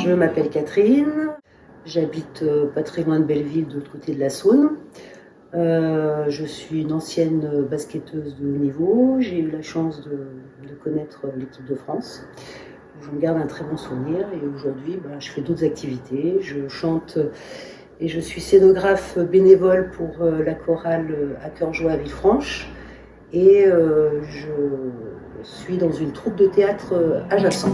Je m'appelle Catherine, j'habite pas très loin de Belleville, de l'autre côté de la Saône. Je suis une ancienne basketteuse de haut niveau. J'ai eu la chance de connaître l'équipe de France. J'en garde un très bon souvenir et aujourd'hui je fais d'autres activités. Je chante et je suis scénographe bénévole pour la chorale à cœur joie à Villefranche. Et je suis dans une troupe de théâtre à Jacen.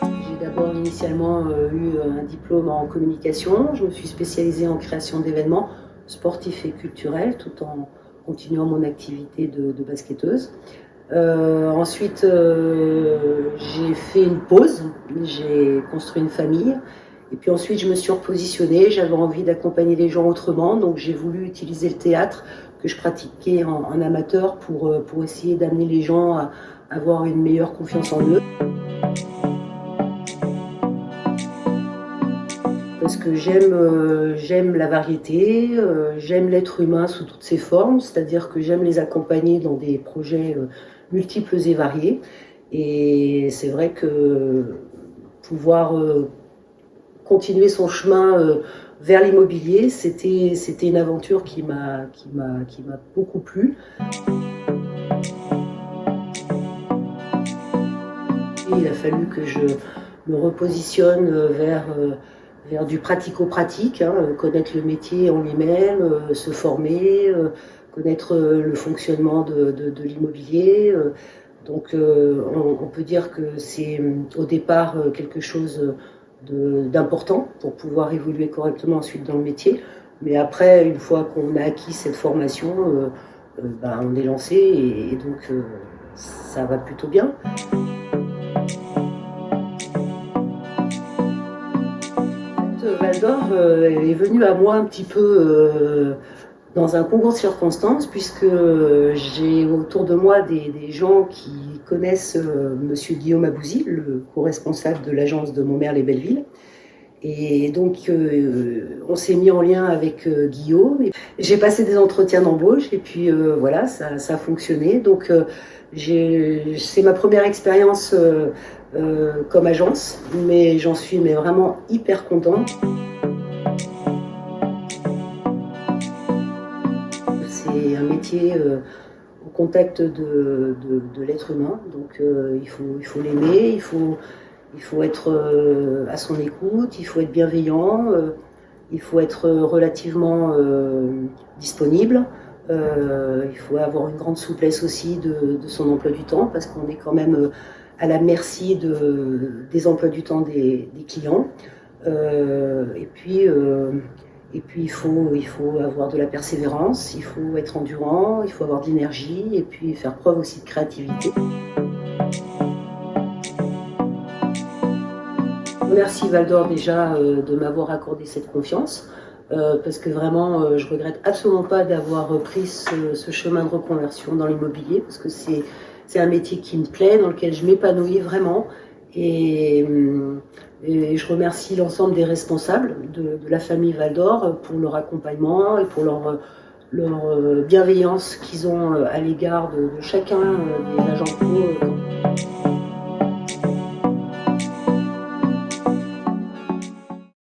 J'ai d'abord initialement eu un diplôme en communication. Je me suis spécialisée en création d'événements sportifs et culturels tout en continuant mon activité de basketteuse. Ensuite, j'ai fait une pause, j'ai construit une famille. Et puis ensuite, je me suis repositionnée, j'avais envie d'accompagner les gens autrement, donc j'ai voulu utiliser le théâtre que je pratiquais en amateur pour essayer d'amener les gens à avoir une meilleure confiance en eux. Parce que j'aime la variété, j'aime l'être humain sous toutes ses formes, c'est-à-dire que j'aime les accompagner dans des projets multiples et variés. Et c'est vrai que pouvoir continuer son chemin vers l'immobilier, c'était une aventure qui m'a beaucoup plu. Il a fallu que je me repositionne vers du pratico-pratique, connaître le métier en lui-même, se former, connaître le fonctionnement de l'immobilier. Donc on peut dire que c'est au départ quelque chose d'important pour pouvoir évoluer correctement ensuite dans le métier. Mais après, une fois qu'on a acquis cette formation, on est lancé et donc ça va plutôt bien. Val d'Or est venu à moi un petit peu dans un concours de circonstances, puisque j'ai autour de moi des gens qui connaissent Monsieur Guillaume Abouzi, le co-responsable de l'agence de Montmerle et Belleville. Et donc on s'est mis en lien avec Guillaume. J'ai passé des entretiens d'embauche et puis voilà, ça a fonctionné. Donc c'est ma première expérience comme agence, mais j'en suis vraiment hyper contente. C'est un métier au contact de l'être humain, donc il faut l'aimer, il faut être à son écoute, il faut être bienveillant, il faut être relativement disponible, il faut avoir une grande souplesse aussi de son emploi du temps, parce qu'on est quand même à la merci des emplois du temps des clients. Et puis il faut avoir de la persévérance, il faut être endurant, il faut avoir de l'énergie et puis faire preuve aussi de créativité. Je remercie Val d'Or déjà de m'avoir accordé cette confiance, parce que vraiment je regrette absolument pas d'avoir pris ce chemin de reconversion dans l'immobilier, parce que c'est un métier qui me plaît, dans lequel je m'épanouis vraiment. Et je remercie l'ensemble des responsables de la famille Val d'Or pour leur accompagnement et pour leur bienveillance qu'ils ont à l'égard de chacun des agents pro.